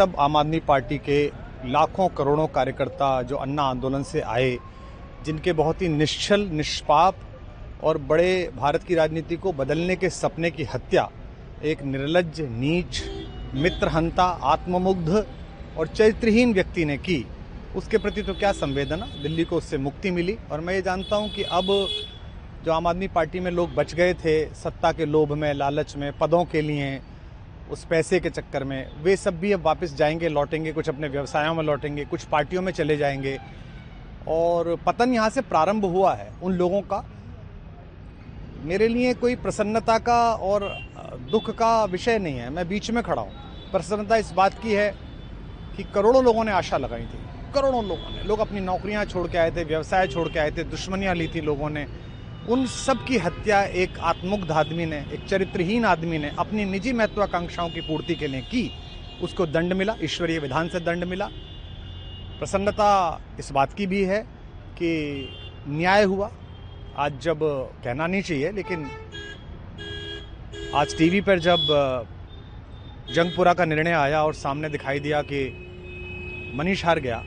तब आम आदमी पार्टी के लाखों करोड़ों कार्यकर्ता जो अन्ना आंदोलन से आए, जिनके बहुत ही निश्चल, निष्पाप और बड़े भारत की राजनीति को बदलने के सपने की हत्या एक निर्लज्ज, नीच, मित्रहंता, आत्ममुग्ध और चरित्रहीन व्यक्ति ने की, उसके प्रति तो क्या संवेदना। दिल्ली को उससे मुक्ति मिली और मैं ये जानता हूँ कि अब जो आम आदमी पार्टी में लोग बच गए थे सत्ता के लोभ में, लालच में, पदों के लिए, उस पैसे के चक्कर में, वे सब भी अब वापस जाएंगे, लौटेंगे, कुछ अपने व्यवसायों में लौटेंगे, कुछ पार्टियों में चले जाएंगे और पतन यहाँ से प्रारंभ हुआ है उन लोगों का। मेरे लिए कोई प्रसन्नता का और दुख का विषय नहीं है, मैं बीच में खड़ा हूँ। प्रसन्नता इस बात की है कि करोड़ों लोगों ने आशा लगाई थी, करोड़ों लोग अपनी नौकरियाँ छोड़ के आए थे, व्यवसाय छोड़ के आए थे, दुश्मनियाँ ली थी लोगों ने, उन सब की हत्या एक आत्ममुग्ध आदमी ने, एक चरित्रहीन आदमी ने अपनी निजी महत्वाकांक्षाओं की पूर्ति के लिए की। उसको दंड मिला, ईश्वरीय विधान से दंड मिला। प्रसन्नता इस बात की भी है कि न्याय हुआ। आज जब कहना नहीं चाहिए, लेकिन आज टीवी पर जब जंगपुरा का निर्णय आया और सामने दिखाई दिया कि मनीष हार गया,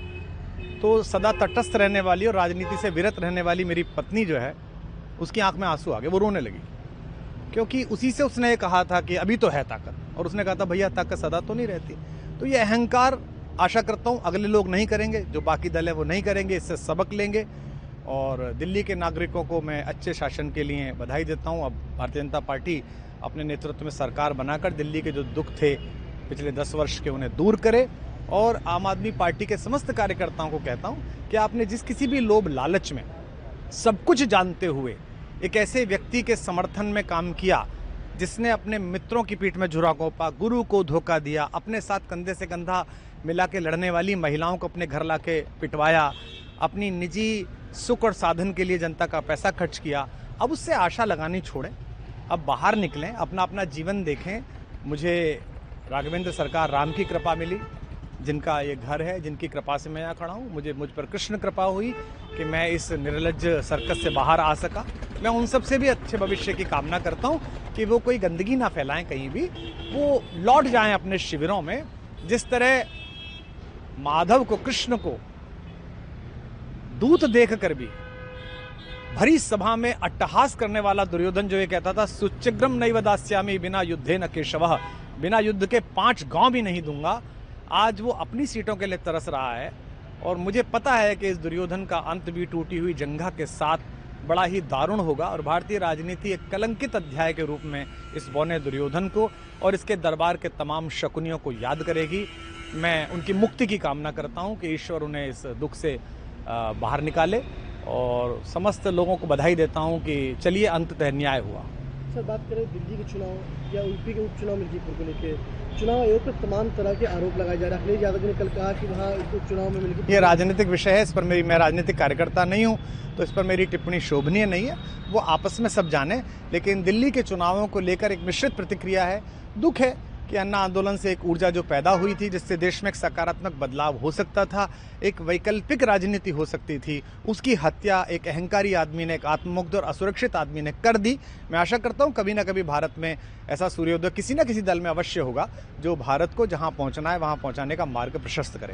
तो सदा तटस्थ रहने वाली और राजनीति से विरत रहने वाली मेरी पत्नी जो है, उसकी आंख में आंसू आ गए, वो रोने लगी। क्योंकि उसी से उसने ये कहा था कि अभी तो है ताकत, और उसने कहा था भैया ताकत सदा तो नहीं रहती। तो ये अहंकार आशा करता हूँ अगले लोग नहीं करेंगे, जो बाकी दल है वो नहीं करेंगे, इससे सबक लेंगे। और दिल्ली के नागरिकों को मैं अच्छे शासन के लिए बधाई देता हूँ। अब भारतीय जनता पार्टी अपने नेतृत्व में सरकार बनाकर दिल्ली के जो दुख थे पिछले 10 वर्ष के, उन्हें दूर करे। और आम आदमी पार्टी के समस्त कार्यकर्ताओं को कहता हूँ कि आपने जिस किसी भी लोभ लालच में, सब कुछ जानते हुए एक ऐसे व्यक्ति के समर्थन में काम किया जिसने अपने मित्रों की पीठ में झुरा घोंपा, गुरु को धोखा दिया, अपने साथ कंधे से कंधा मिला के लड़ने वाली महिलाओं को अपने घर लाके पिटवाया, अपनी निजी सुख और साधन के लिए जनता का पैसा खर्च किया, अब उससे आशा लगानी छोड़ें, अब बाहर निकलें, अपना अपना जीवन देखें। मुझे राघवेंद्र सरकार राम की कृपा मिली, जिनका ये घर है, जिनकी कृपा से मैं यहाँ खड़ा हूँ। मुझ पर कृष्ण कृपा हुई कि मैं इस निर्लज्ज सर्कस से बाहर आ सका। मैं उन सब से भी अच्छे भविष्य की कामना करता हूँ कि वो कोई गंदगी ना फैलाएं कहीं भी, वो लौट जाएं अपने शिविरों में। जिस तरह माधव को, कृष्ण को दूत देख कर भी भरी सभा में अट्टहास करने वाला दुर्योधन जो ये कहता था सुचिग्रम नैव दास्यामि बिना युद्धे न केशवः, बिना युद्ध के 5 गांव भी नहीं दूंगा, आज वो अपनी सीटों के लिए तरस रहा है। और मुझे पता है कि इस दुर्योधन का अंत भी टूटी हुई जंघा के साथ बड़ा ही दारुण होगा और भारतीय राजनीति एक कलंकित अध्याय के रूप में इस बौने दुर्योधन को और इसके दरबार के तमाम शकुनियों को याद करेगी। मैं उनकी मुक्ति की कामना करता हूं कि ईश्वर उन्हें इस दुख से बाहर निकाले और समस्त लोगों को बधाई देता हूं कि चलिए अंततः न्याय हुआ। सर, बात करें दिल्ली के चुनाव या यूपी के उपचुनाव मिर्जापुर को लेकर, चुनाव आयोग पर तमाम तरह के आरोप लगाए जा रहे हैं। अखिलेश यादव ने कल कहा कि वहाँ उपचुनाव में मिर्जापुर, ये राजनीतिक विषय है, इस पर मैं राजनीतिक कार्यकर्ता नहीं हूँ, तो इस पर मेरी टिप्पणी शोभनीय नहीं है। वो आपस में सब जाने। लेकिन दिल्ली के चुनावों को लेकर एक मिश्रित प्रतिक्रिया है। दुख है कि अन्ना आंदोलन से एक ऊर्जा जो पैदा हुई थी, जिससे देश में एक सकारात्मक बदलाव हो सकता था, एक वैकल्पिक राजनीति हो सकती थी, उसकी हत्या एक अहंकारी आदमी ने, एक आत्ममुग्ध और असुरक्षित आदमी ने कर दी। मैं आशा करता हूं कभी ना कभी भारत में ऐसा सूर्योदय किसी न किसी दल में अवश्य होगा, जो भारत को जहां पहुंचना है वहां पहुंचाने का मार्ग प्रशस्त करेगा।